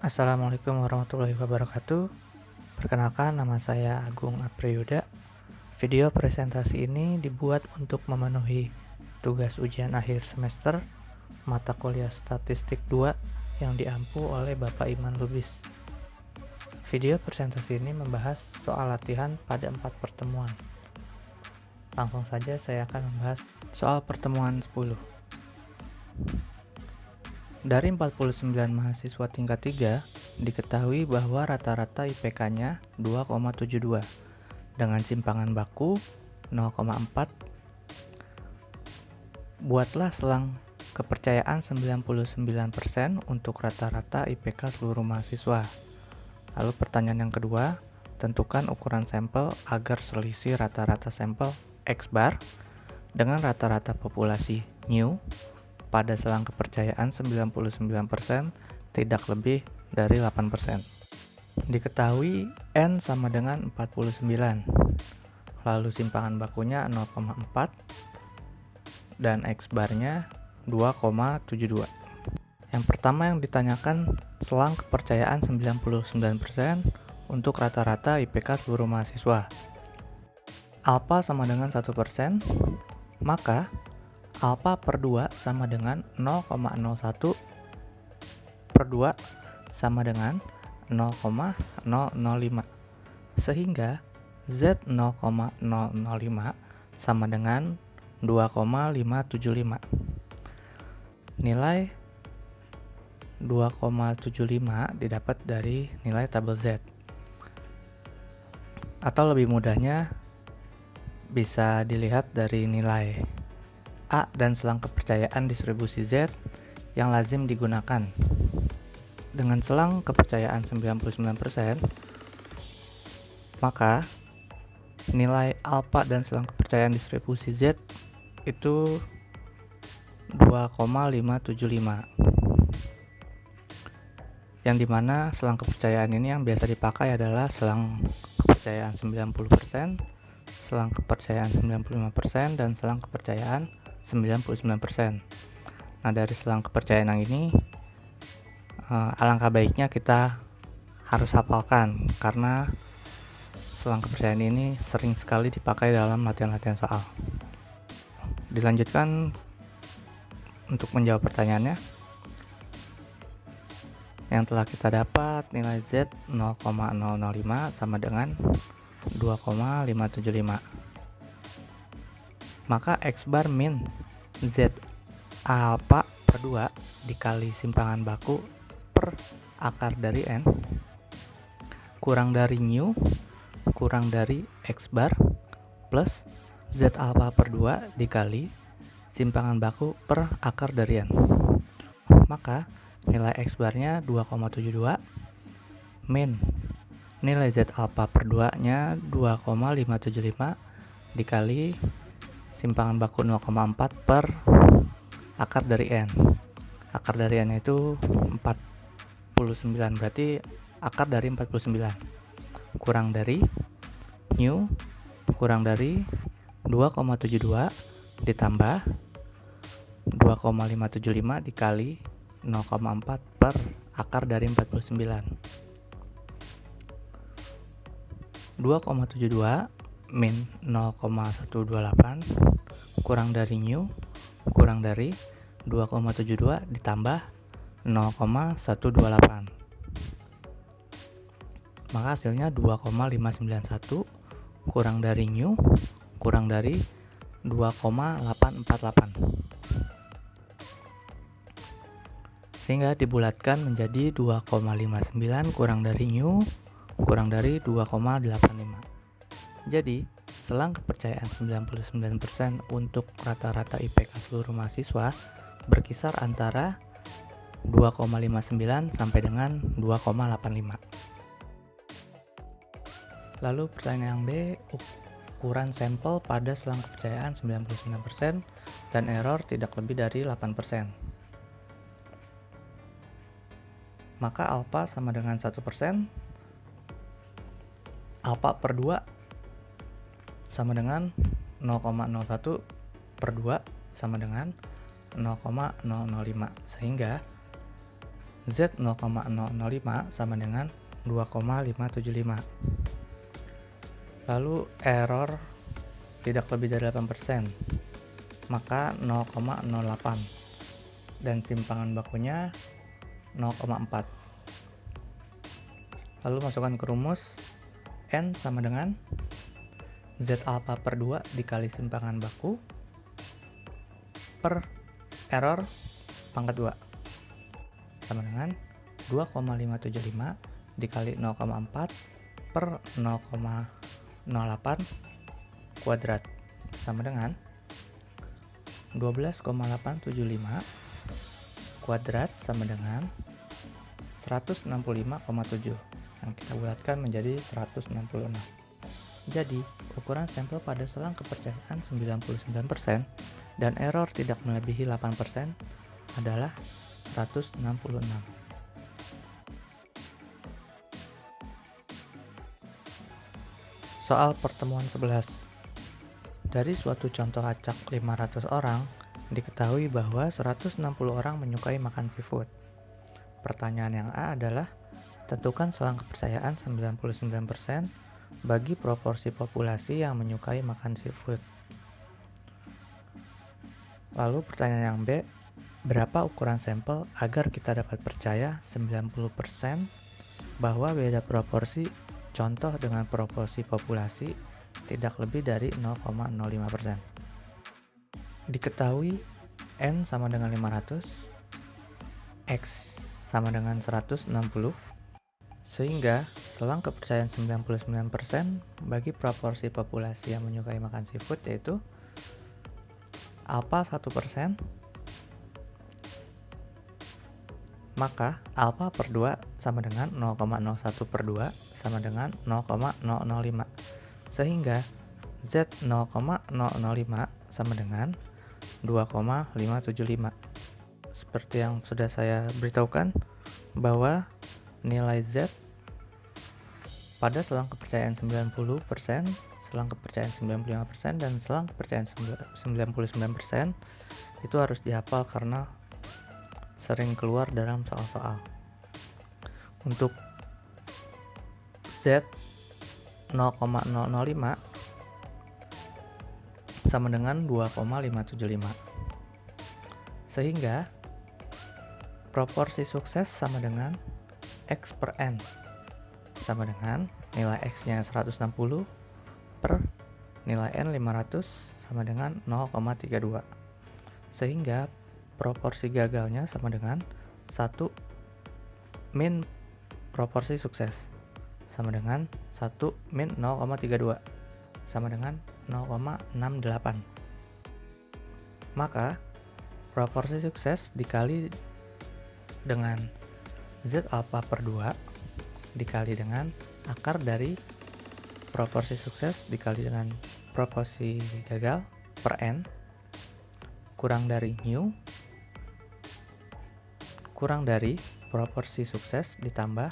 Assalamualaikum warahmatullahi wabarakatuh. Perkenalkan, nama saya Agung Apriyuda. Video presentasi ini dibuat untuk memenuhi tugas ujian akhir semester mata kuliah Statistik 2 yang diampu oleh Bapak Iman Lubis. Video presentasi ini membahas soal latihan pada 4 pertemuan. Langsung saja saya akan membahas soal pertemuan 10. Dari 49 mahasiswa tingkat 3, diketahui bahwa rata-rata IPK-nya 2,72 dengan simpangan baku 0,4. Buatlah selang kepercayaan 99% untuk rata-rata IPK seluruh mahasiswa. Lalu pertanyaan yang kedua, tentukan ukuran sampel agar selisih rata-rata sampel X bar dengan rata-rata populasi new pada selang kepercayaan 99% tidak lebih dari 8%. Diketahui N sama dengan 49, lalu simpangan bakunya 0,4 dan X barnya 2,72. Yang pertama yang ditanyakan selang kepercayaan 99% untuk rata-rata IPK seluruh mahasiswa. Alpha sama dengan 1%, maka alpha per 2 sama dengan 0,01 per 2 sama dengan 0,005. Sehingga Z 0,005 sama dengan 2,575. Nilai 2,75 didapat dari nilai tabel Z. Atau lebih mudahnya bisa dilihat dari nilai A dan selang kepercayaan distribusi Z yang lazim digunakan. Dengan selang kepercayaan 99%, maka nilai alpha dan selang kepercayaan distribusi Z itu 2,575. Yang dimana selang kepercayaan ini yang biasa dipakai adalah selang kepercayaan 90%, selang kepercayaan 95%, dan selang kepercayaan 99%. Nah, dari selang kepercayaan yang ini alangkah baiknya kita harus hafalkan karena selang kepercayaan ini sering sekali dipakai dalam latihan-latihan soal. Dilanjutkan untuk menjawab pertanyaannya. Yang telah kita dapat nilai Z 0,005 sama dengan 2,575. Maka X bar min Z alpha per 2 dikali simpangan baku per akar dari N kurang dari new kurang dari X bar plus Z alpha per 2 dikali simpangan baku per akar dari N. Maka nilai X barnya 2,72 min nilai Z alpha per 2 nya 2,575 dikali simpangan baku 0,4 per akar dari N. Akar dari N itu 49, berarti akar dari 49 kurang dari new kurang dari 2,72 ditambah 2,575 dikali 0,4 per akar dari 49. 2,72 min 0,128 kurang dari new kurang dari 2,72 ditambah 0,128. Maka hasilnya 2,591 kurang dari new kurang dari 2,848. Sehingga dibulatkan menjadi 2,59 kurang dari new kurang dari 2,85. Jadi, selang kepercayaan 99% untuk rata-rata IPK seluruh mahasiswa berkisar antara 2,59 sampai dengan 2,85. Lalu pertanyaan yang B, ukuran sampel pada selang kepercayaan 99% dan error tidak lebih dari 8%. Maka alpha sama dengan 1%, alpha per 2 sama dengan 0,01 per 2 sama dengan 0,005, sehingga Z 0,005 sama dengan 2,575. Lalu error tidak lebih dari 8%, maka 0,08, dan simpangan bakunya 0,4. Lalu masukkan ke rumus, N sama dengan Z alpha per 2 dikali simpangan baku per error pangkat 2 sama dengan 2,575 dikali 0,4 per 0,08 kuadrat sama dengan 12,875 kuadrat sama dengan 165,7 yang kita bulatkan menjadi 166. Jadi, ukuran sampel pada selang kepercayaan 99% dan error tidak melebihi 8% adalah 166. Soal pertemuan 11. Dari suatu contoh acak 500 orang, diketahui bahwa 160 orang menyukai makan seafood. Pertanyaan yang A adalah, tentukan selang kepercayaan 99% bagi proporsi populasi yang menyukai makan seafood. Lalu pertanyaan yang B, berapa ukuran sampel agar kita dapat percaya 90% bahwa beda proporsi contoh dengan proporsi populasi tidak lebih dari 0,05%. Diketahui N sama dengan 500, X sama dengan 160, sehingga selang kepercayaan 99% bagi proporsi populasi yang menyukai makan seafood yaitu alpha 1%, maka alpha per 2 sama dengan 0,01 per 2 sama dengan 0,005, sehingga Z 0,005 sama dengan 2,575. Seperti yang sudah saya beritahukan bahwa nilai Z pada selang kepercayaan 90%, selang kepercayaan 95%, dan selang kepercayaan 99% itu harus dihafal karena sering keluar dalam soal-soal. Untuk Z 0,005 sama dengan 2,575, sehingga proporsi sukses sama dengan X per N sama dengan nilai X nya 160 per nilai N 500 sama dengan 0,32, sehingga proporsi gagalnya sama dengan 1 min proporsi sukses sama dengan 1 min 0,32 sama dengan 0,68. Maka proporsi sukses dikali dengan Z alpha per 2 dikali dengan akar dari proporsi sukses dikali dengan proporsi gagal per N kurang dari mu kurang dari proporsi sukses ditambah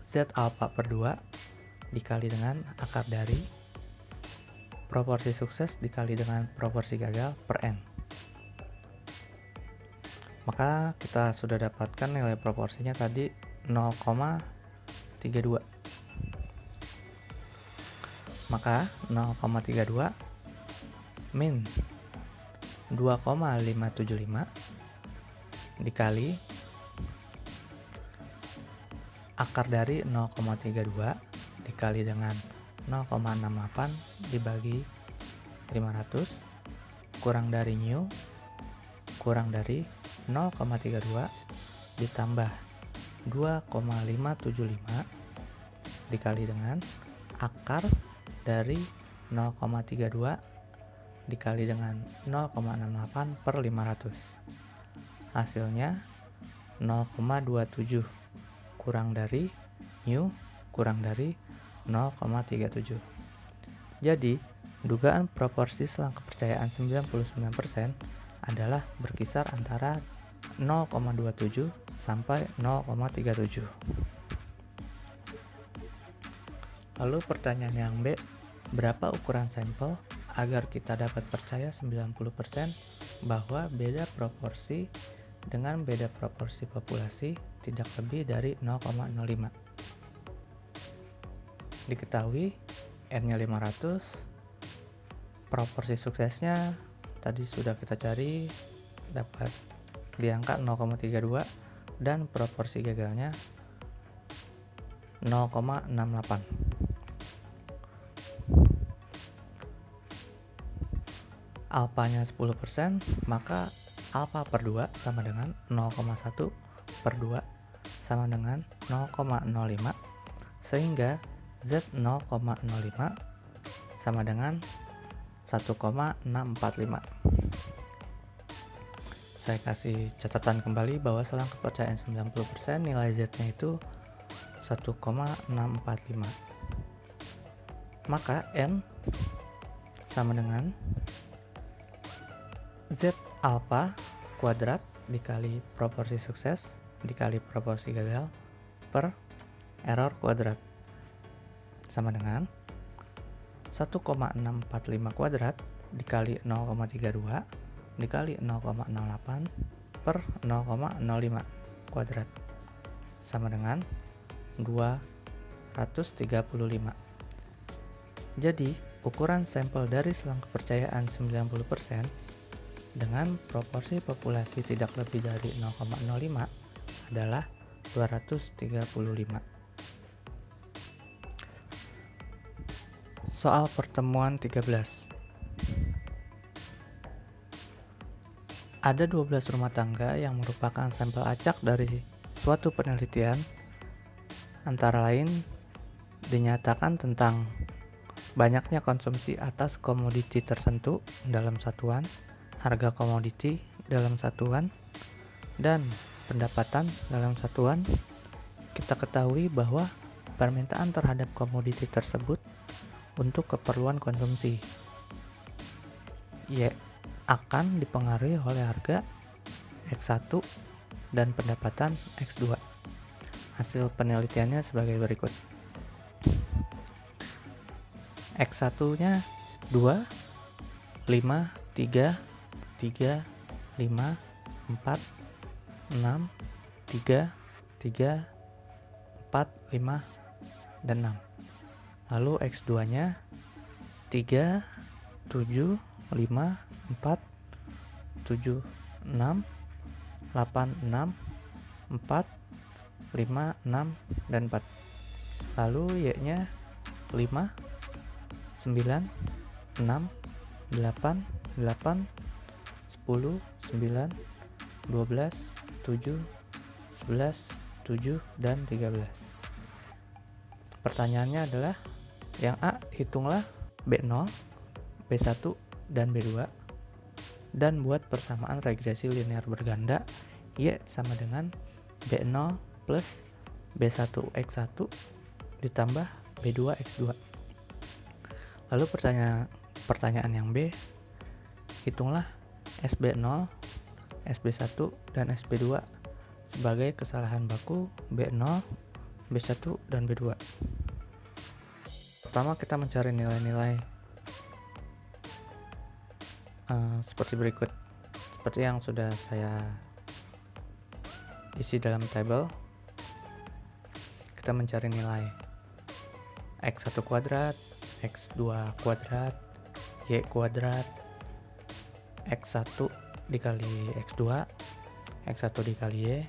Z alpha per 2 dikali dengan akar dari proporsi sukses dikali dengan proporsi gagal per N. Maka kita sudah dapatkan nilai proporsinya tadi 0,32. Maka 0,32 min 2,575 dikali akar dari 0,32 dikali dengan 0,68 dibagi 500 kurang dari mu kurang dari 0,32 ditambah 2,575 dikali dengan akar dari 0,32 dikali dengan 0,68 per 500. Hasilnya 0,27 kurang dari mu kurang dari 0,37. Jadi, dugaan proporsi selang kepercayaan 99% adalah berkisar antara 0,27 sampai 0,37. Lalu pertanyaan yang B, berapa ukuran sampel agar kita dapat percaya 90% bahwa beda proporsi dengan beda proporsi populasi tidak lebih dari 0,05. Diketahui N-nya 500, proporsi suksesnya tadi sudah kita cari, dapat di angka 0,32, dan proporsi gagalnya 0,68. Alfanya 10%, maka alfa per 2 sama dengan 0,1 per 2 sama dengan 0,05, sehingga Z 0,05 sama dengan 1,645. Saya kasih catatan kembali bahwa selang kepercayaan 90% nilai Z-nya itu 1,645. Maka N sama dengan Z alfa kuadrat dikali proporsi sukses dikali proporsi gagal per error kuadrat sama dengan 1,645 kuadrat dikali 0,32 dikali 0,08 per 0,05 kuadrat sama dengan 235. Jadi, ukuran sampel dari selang kepercayaan 90% dengan proporsi populasi tidak lebih dari 0,05 adalah 235. Soal pertemuan 13. Ada 12 rumah tangga yang merupakan sampel acak dari suatu penelitian, antara lain dinyatakan tentang banyaknya konsumsi atas komoditi tertentu dalam satuan, harga komoditi dalam satuan, dan pendapatan dalam satuan. Kita ketahui bahwa permintaan terhadap komoditi tersebut untuk keperluan konsumsi Y akan dipengaruhi oleh harga X1 dan pendapatan X2. Hasil penelitiannya sebagai berikut. X1 nya 2, 5, 3, 3, 5, 4, 6, 3, 3, 4, 5, dan 6. Lalu X2 nya 3, 7, 5, 4, 7, 6, 8, 6, 4, 5, 6, dan 4. Lalu Y nya 5, 9, 6, 8, 8, 10, 9, 12, 7, 11, 7, dan 13. Pertanyaannya adalah yang A, hitunglah B0, B1, dan B2 dan buat persamaan regresi linear berganda Y sama dengan B0 plus B1X1 ditambah B2X2. Lalu pertanyaan yang B, hitunglah SB0, SB1, dan SB2 sebagai kesalahan baku B0, B1, dan B2. Pertama kita mencari nilai-nilai seperti berikut, seperti yang sudah saya isi dalam tabel. Kita mencari nilai X1 kuadrat, X2 kuadrat, Y kuadrat, X1 dikali X2, X1 dikali Y,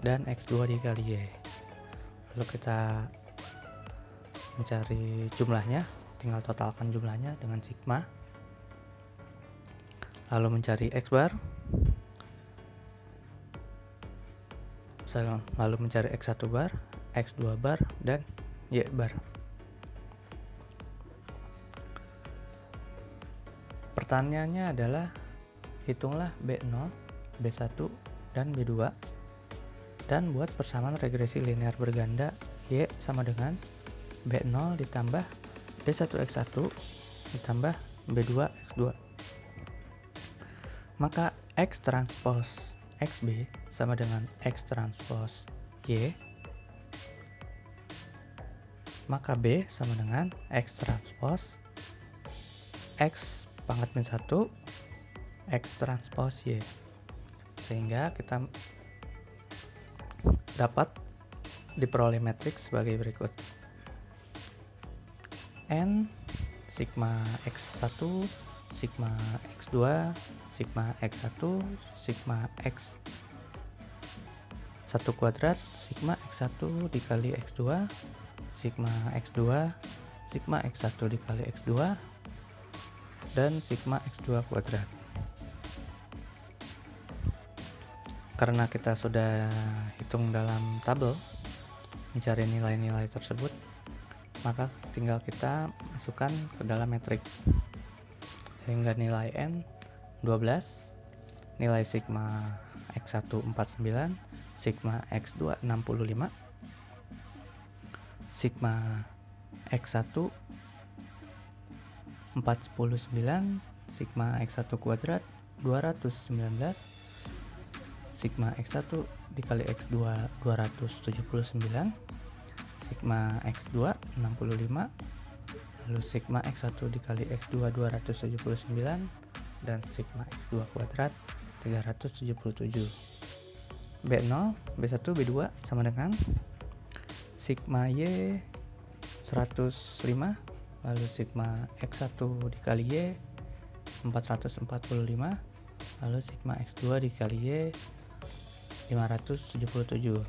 dan X2 dikali Y. Lalu kita mencari jumlahnya, tinggal totalkan jumlahnya dengan sigma. Lalu mencari X bar, lalu mencari X1 bar, X2 bar, dan Y bar. Pertanyaannya adalah hitunglah B0, B1, dan B2 dan buat persamaan regresi linear berganda Y sama dengan B0 ditambah B1X1 ditambah B2X2. Maka X transpose XB sama dengan X transpose Y, maka B sama dengan X transpose X pangkat min 1 X transpose Y. sehingga kita dapat diperoleh matriks sebagai berikut: N sigma x1 sigma x2 sigma x1 sigma x1 kuadrat sigma x1 dikali x2 sigma x2 sigma x1 dikali x2 dan sigma x2 kuadrat. Karena kita sudah hitung dalam tabel mencari nilai-nilai tersebut, maka tinggal kita masukkan ke dalam metrik, sehingga nilai N 12, nilai sigma x1 49, sigma x2 65, sigma x1 49, sigma x1 kuadrat 219, sigma x1 dikali x2 279, sigma x2 65, lalu sigma x1 dikali x2 279, dan sigma x2 kuadrat 377. B0, B1, B2 sama dengan sigma y 105, lalu sigma x1 dikali y 445, lalu sigma x2 dikali y 577.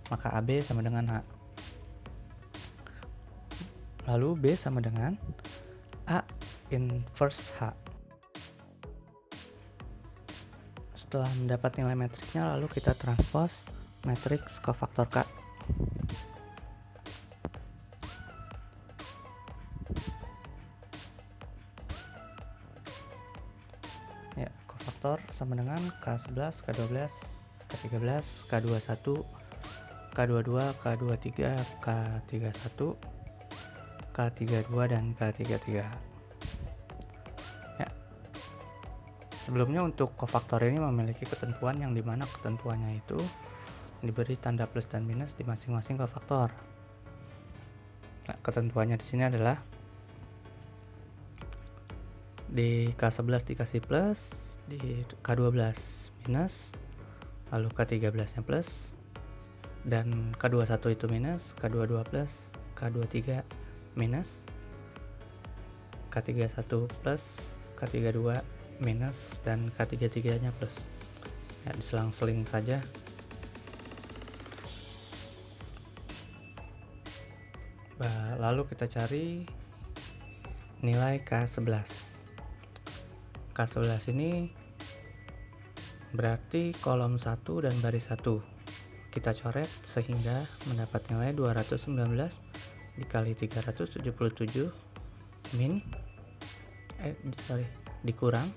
Maka AB sama dengan H. Lalu B sama dengan A inverse H. Setelah mendapat nilai matriksnya, lalu kita transpose matriks kofaktor K. Ya, kofaktor sama dengan K11, K12, K13, K21, K22, K23, K31, K32, dan K33. Ya. Sebelumnya untuk kofaktor ini memiliki ketentuan yang dimana ketentuannya itu diberi tanda plus dan minus di masing-masing kofaktor. Nah, ketentuannya di sini adalah di K11 dikasih plus, di K12 minus, lalu K13 nya plus, dan K21 itu minus, K22 plus, K23 minus, K31 plus, K32 minus, dan K33 nya plus. Ya, diselang-seling saja. Lalu kita cari nilai K11. K11 ini berarti kolom 1 dan baris 1 kita coret sehingga mendapat nilai 219 dikali 377 dikurang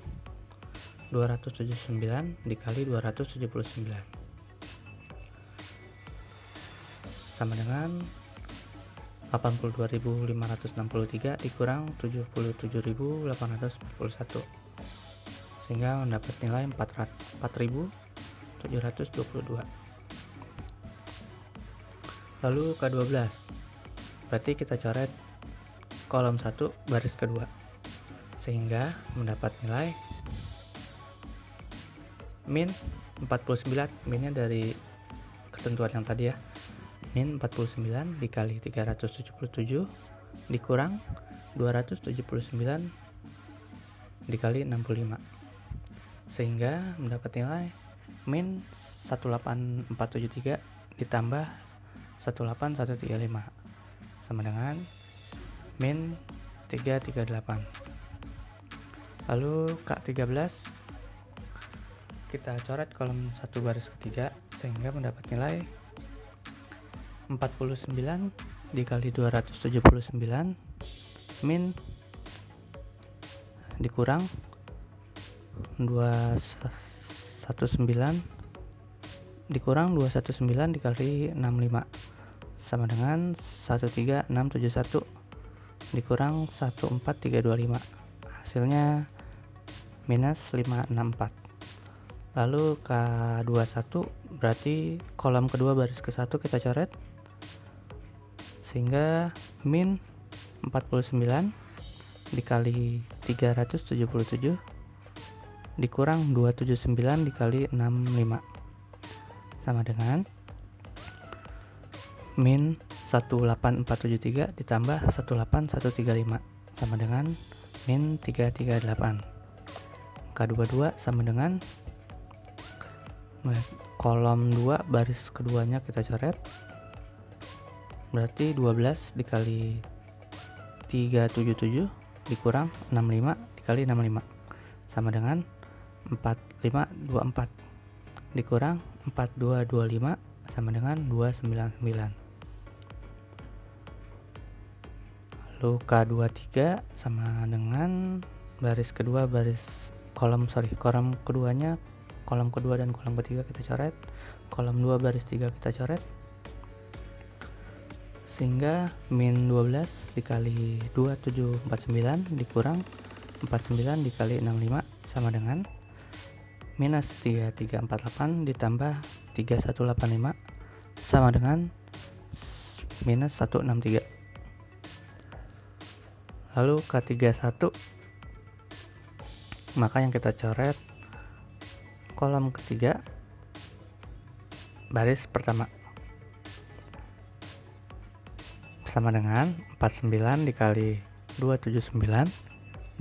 279 dikali 279 sama dengan 82.563 dikurang 77.841, sehingga mendapat nilai 4.722. Lalu K12 berarti kita coret kolom 1 baris kedua, sehingga mendapat nilai min 49, minnya dari ketentuan yang tadi ya, min 49 dikali 377 dikurang 279 dikali 65, sehingga mendapat nilai min 18473 ditambah 18135 sama dengan min 338. Lalu K13 kita coret kolom 1 baris ketiga sehingga mendapat nilai 49 dikali 279 min dikurang 219 dikurang 219 dikali 65 sama dengan 13671 dikurang 14325, hasilnya minus 564. Lalu K21 berarti kolom kedua baris ke 1 kita coret sehingga min 49 dikali 377 dikurang 279 dikali 65 sama dengan min 18473 ditambah 18135 sama dengan min 338. K22 sama dengan kolom 2 baris keduanya kita coret, berarti 12 dikali 377 dikurang 65 dikali 65 sama dengan 4524 dikurang 4225 sama dengan 299. Lalu K23 sama dengan baris kedua kolom keduanya, kolom kedua dan kolom ketiga kita coret, kolom 2 baris 3 kita coret, sehingga min 12 dikali 2749 dikurang 49 dikali 65 sama dengan minus 3348 ditambah 3185 sama dengan minus 163. Lalu K31, maka yang kita coret kolom ketiga baris pertama sama dengan 49 dikali 279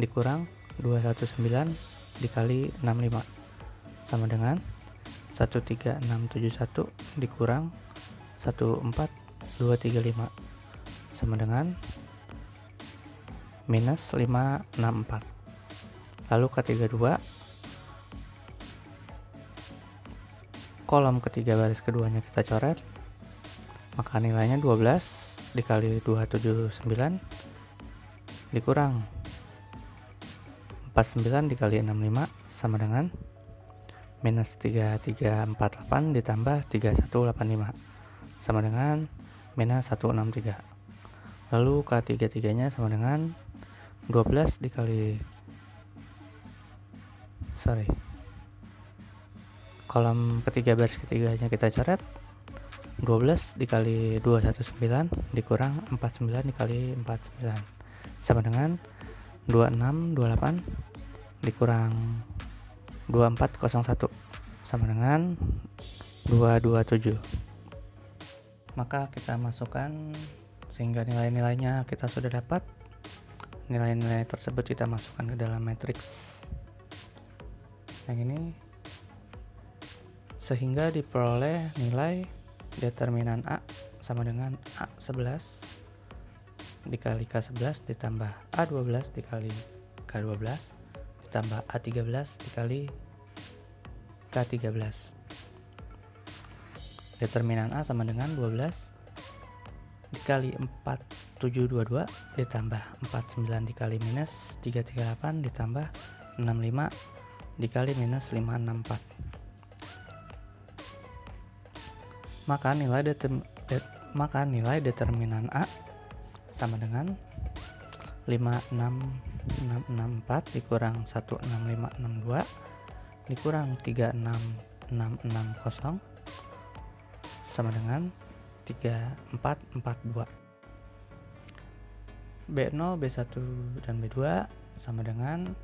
dikurang 219 dikali 65 sama dengan 13671 dikurang 14235 sama dengan minus 564. Lalu K32, kolom ketiga baris keduanya kita coret, maka nilainya 12 dikali 279 dikurang 49 dikali 65 sama dengan minus 3348 ditambah 3185 sama dengan minus 163. Lalu K33 nya sama dengan 12 dikali kolom ketiga baris ketiganya kita coret, 12 dikali 219 dikurang 49 dikali 49 sama dengan 2628 dikurang 2401 sama dengan 227. Maka kita masukkan sehingga nilai-nilainya kita sudah dapat. Nilai-nilai tersebut kita masukkan ke dalam matriks yang ini sehingga diperoleh nilai determinan A sama dengan A11 dikali K11 ditambah A12 dikali K12 ditambah A13 dikali K13. Determinan A sama dengan 12 dikali 4722 ditambah 49 dikali minus 338 ditambah 65 dikali minus 564. Maka nilai determinan A sama dengan 56664 dikurang 16562 dikurang 36660 sama dengan 3442. B0, B1 dan B2 sama dengan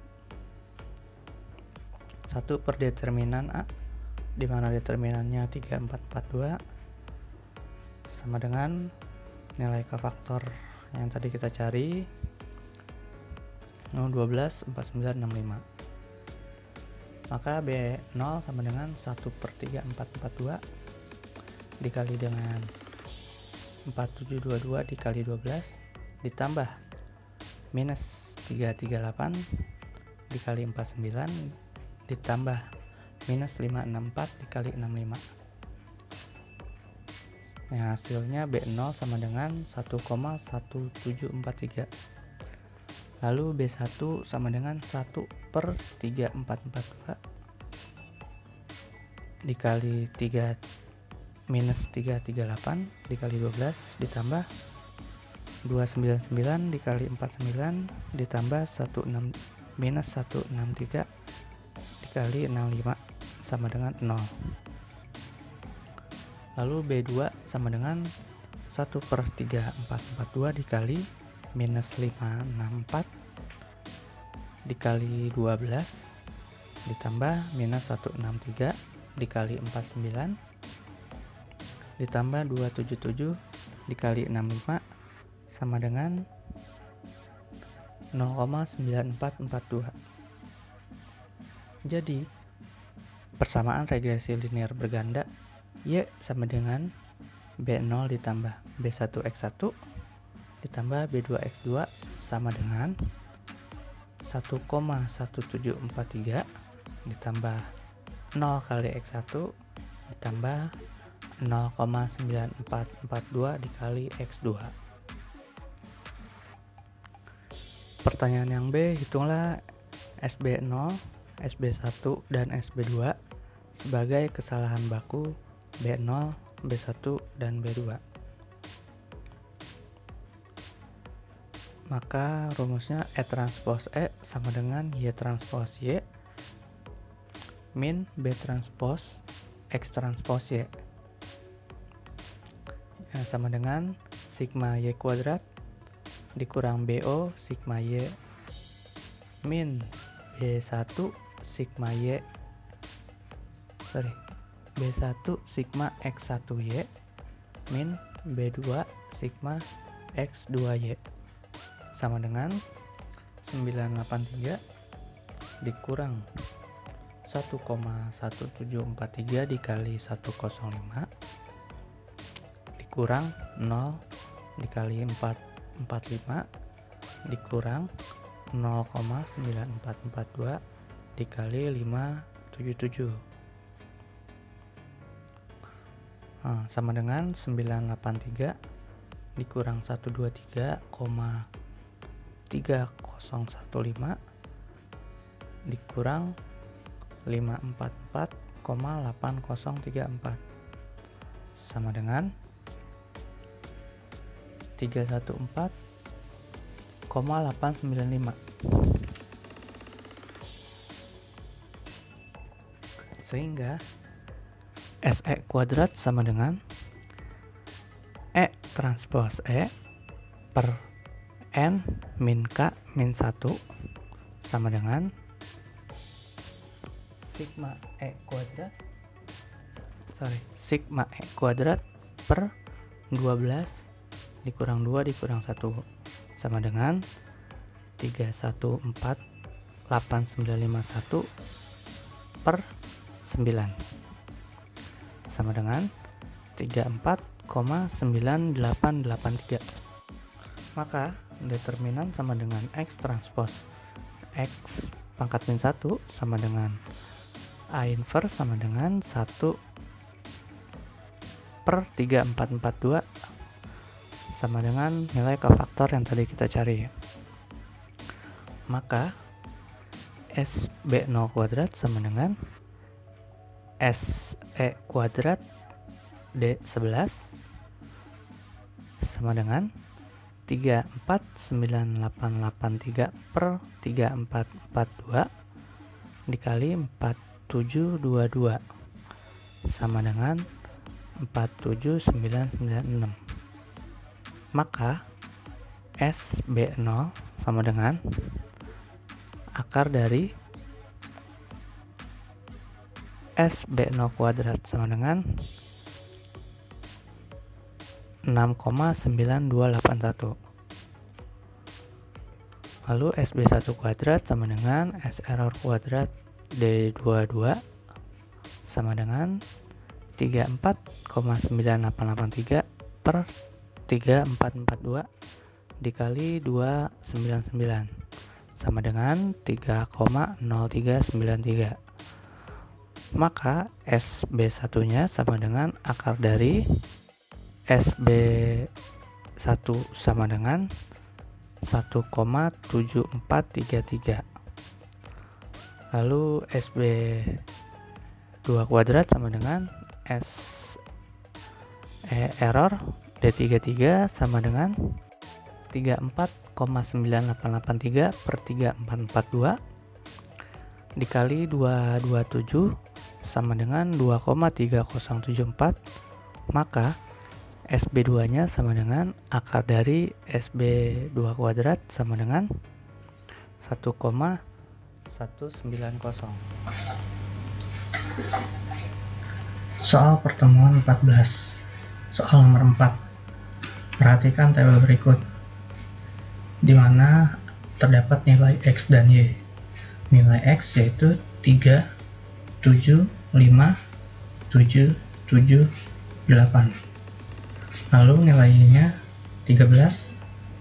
1 per determinan A, di mana determinannya 3442 sama dengan nilai K-faktor yang tadi kita cari 012 4965. Maka B0 sama dengan 1 per 3442 dikali dengan 4722 dikali 12 ditambah minus 338 dikali 49 ditambah minus 564 dikali 65. Nah, hasilnya B0 sama dengan 1,1743. Lalu B1 sama dengan 1 per 3442 dikali 3 minus 338 dikali 12 ditambah 299 dikali 49 ditambah 16 minus 163 dikali 65 sama dengan 0. Lalu B2 sama dengan 1 per 3442 dikali minus 564 dikali 12 ditambah minus 163 dikali 49 ditambah 277 dikali 65 sama dengan 0,9442. Jadi persamaan regresi linear berganda Y sama dengan B0 ditambah B1X1 ditambah B2X2 sama dengan 1,1743 ditambah 0 kali X1 ditambah 0,9442 dikali X2. Pertanyaan yang B, hitunglah SB0, SB1, dan SB2 sebagai kesalahan baku B0, B1, dan B2. Maka rumusnya E transpose E sama dengan Y transpose Y min B transpose X transpose Y, sama dengan sigma Y kuadrat dikurang BO sigma Y min B1 sigma Y B1 sigma X1Y min B2 sigma X2Y sama dengan 983 dikurang 1,1743 dikali 105 dikurang 0 dikali 445 dikurang 0,9442 dikali 577 sama dengan 983 dikurang 123,3015 dikurang 544,8034 sama dengan 314,895. Sehingga SE kuadrat sama dengan E transpose E per N min K min 1 sama dengan sigma E kuadrat per 12 dikurang 2 dikurang 1 sama dengan 314,8951 per 9 sama dengan 34,9883. Maka determinan sama dengan X transpose X pangkat min 1 sama dengan A inverse sama dengan 1 per 3442 sama dengan nilai kofaktor yang tadi kita cari. Maka SB0 kuadrat sama dengan SE kuadrat D11 sama dengan 349883 per 3442 dikali 4722 sama dengan 47996. Maka SB0 sama dengan akar dari SB0 kuadrat sama dengan 6,9281. Lalu SB1 kuadrat sama dengan S error kuadrat D22 sama dengan 34,9883 per 3442 dikali 299 sama dengan 3,0393. Maka SB1 nya sama dengan akar dari SB1 sama dengan 1,7433. Lalu SB2 kuadrat sama dengan S error D33 sama dengan 34,9883 per 3442 dikali 227 sama dengan 2,3074. Maka SB2 nya sama dengan akar dari SB2 kuadrat sama dengan 1,190. Soal pertemuan 14. Soal nomor 4. Perhatikan tabel berikut, di mana terdapat nilai X dan Y. Nilai X yaitu 3, 7, 5, 7, 7, 8. Lalu nilai Y-nya 13,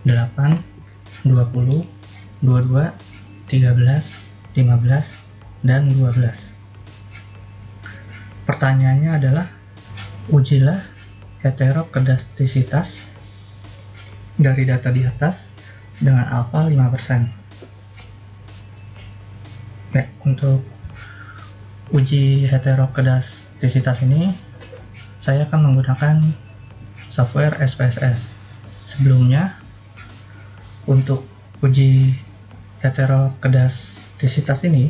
8, 20, 22, 13, 15, dan 12. Pertanyaannya adalah, ujilah heterokedastisitas dari data di atas dengan alfa 5%. Ya, untuk uji heterokedastisitas ini saya akan menggunakan software SPSS. Sebelumnya, untuk uji heterokedastisitas ini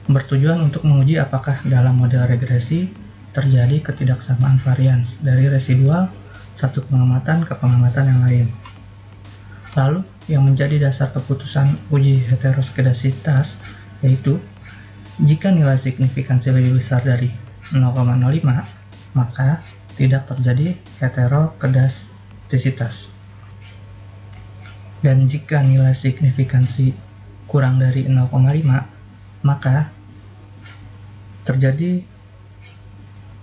bertujuan untuk menguji apakah dalam model regresi terjadi ketidaksamaan varians dari residual satu pengamatan ke pengamatan yang lain. Lalu, yang menjadi dasar keputusan uji heterokedastisitas yaitu jika nilai signifikansi lebih besar dari 0,05, maka tidak terjadi heterokedastisitas. Dan jika nilai signifikansi kurang dari 0,5, maka terjadi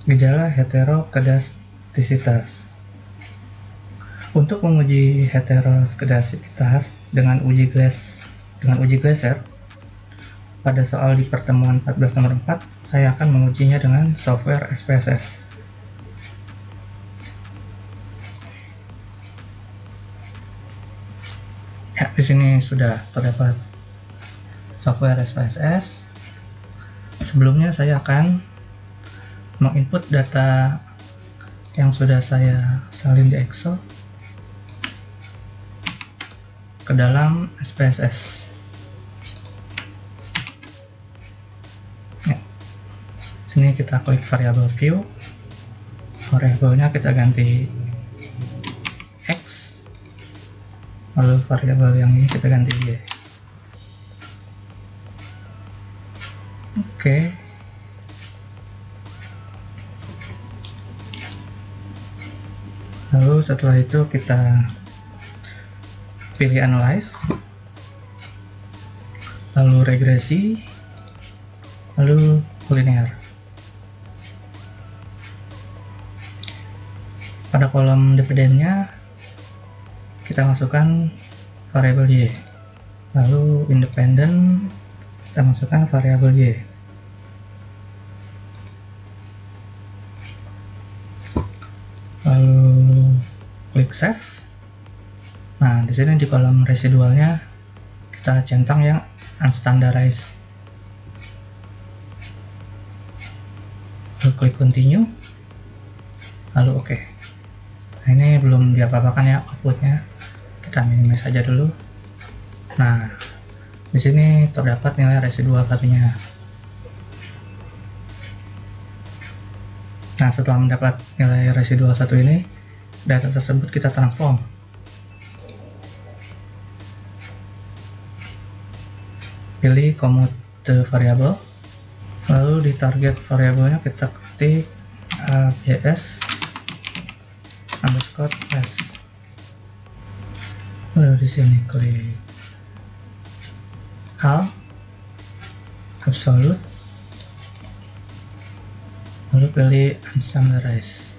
gejala heterokedastisitas. Untuk menguji heterokedastisitas dengan uji Glaser, pada soal di pertemuan 14 nomor 4, saya akan mengujinya dengan software SPSS. Ya, di sini sudah terdapat software SPSS. Sebelumnya saya akan menginput data yang sudah saya salin di Excel ke dalam SPSS. Ya. Sini kita klik variabel view, variabelnya kita ganti X, lalu variabel yang ini kita ganti Y. Oke. Lalu setelah itu kita pilih analyze, lalu regresi, lalu linear. Pada kolom dependennya kita masukkan variabel Y, lalu independent kita masukkan variabel Y. Lalu klik save. Nah, di sini di kolom residualnya kita centang yang unstandarized. Lalu klik continue. Lalu oke. Nah, ini belum diapa-apakan ya outputnya. Kita minimize saja dulu. Nah, di sini terdapat nilai residual satunya. Nah, setelah mendapat nilai residual satu ini, data tersebut kita transform. Pilih commute variable, lalu di target variabelnya kita ketik abs underscore s. Lalu di sini klik al absolute, lalu pilih unstandarized,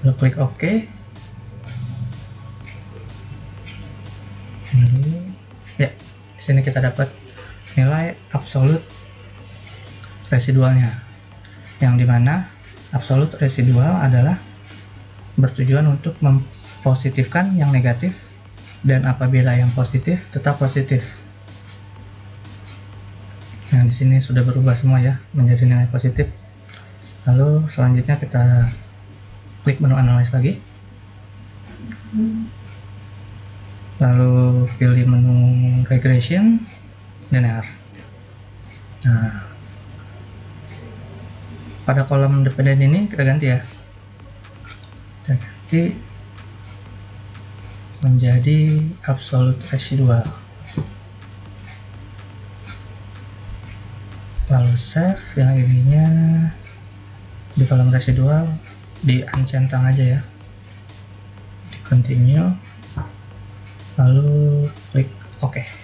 lalu klik OK. Ya, di sini kita dapat nilai absolute residualnya, yang dimana absolute residual adalah bertujuan untuk mempositifkan yang negatif, dan apabila yang positif tetap positif. Nah, di sini sudah berubah semua ya menjadi nilai positif. Lalu selanjutnya kita klik menu analyze lagi, lalu pilih menu regression linear. Nah, pada kolom dependent ini kita ganti ya, kita ganti menjadi absolute residual. lalu save. Yang ininya di kolom residual di uncentang aja ya, di continue, lalu klik OK.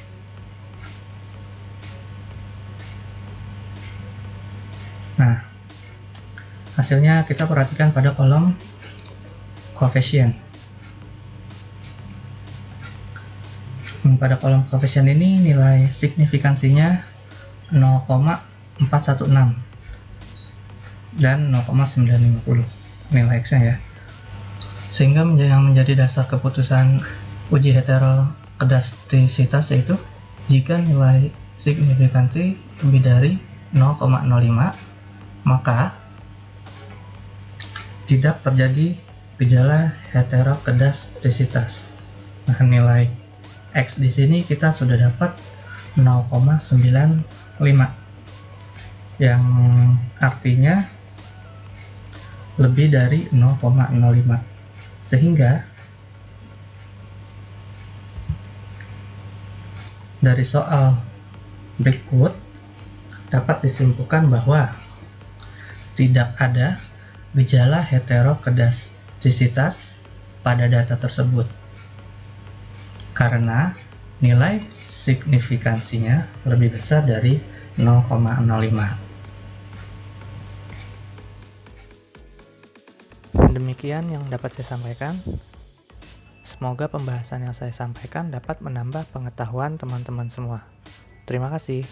Nah, hasilnya kita perhatikan pada kolom koefisien. Pada kolom koefisien ini nilai signifikansinya 0,416 dan 0,950 nilai X-nya ya. Sehingga yang menjadi dasar keputusan uji heterokedastisitas yaitu jika nilai signifikansi lebih dari 0,05 maka tidak terjadi gejala heterokedastisitas. Nah, nilai X di sini kita sudah dapat 0,95 yang artinya lebih dari 0,05, sehingga dari soal berikut dapat disimpulkan bahwa tidak ada gejala heterokedastisitas pada data tersebut karena nilai signifikansinya lebih besar dari 0,05. Demikian yang dapat saya sampaikan. Semoga pembahasan yang saya sampaikan dapat menambah pengetahuan teman-teman semua. Terima kasih.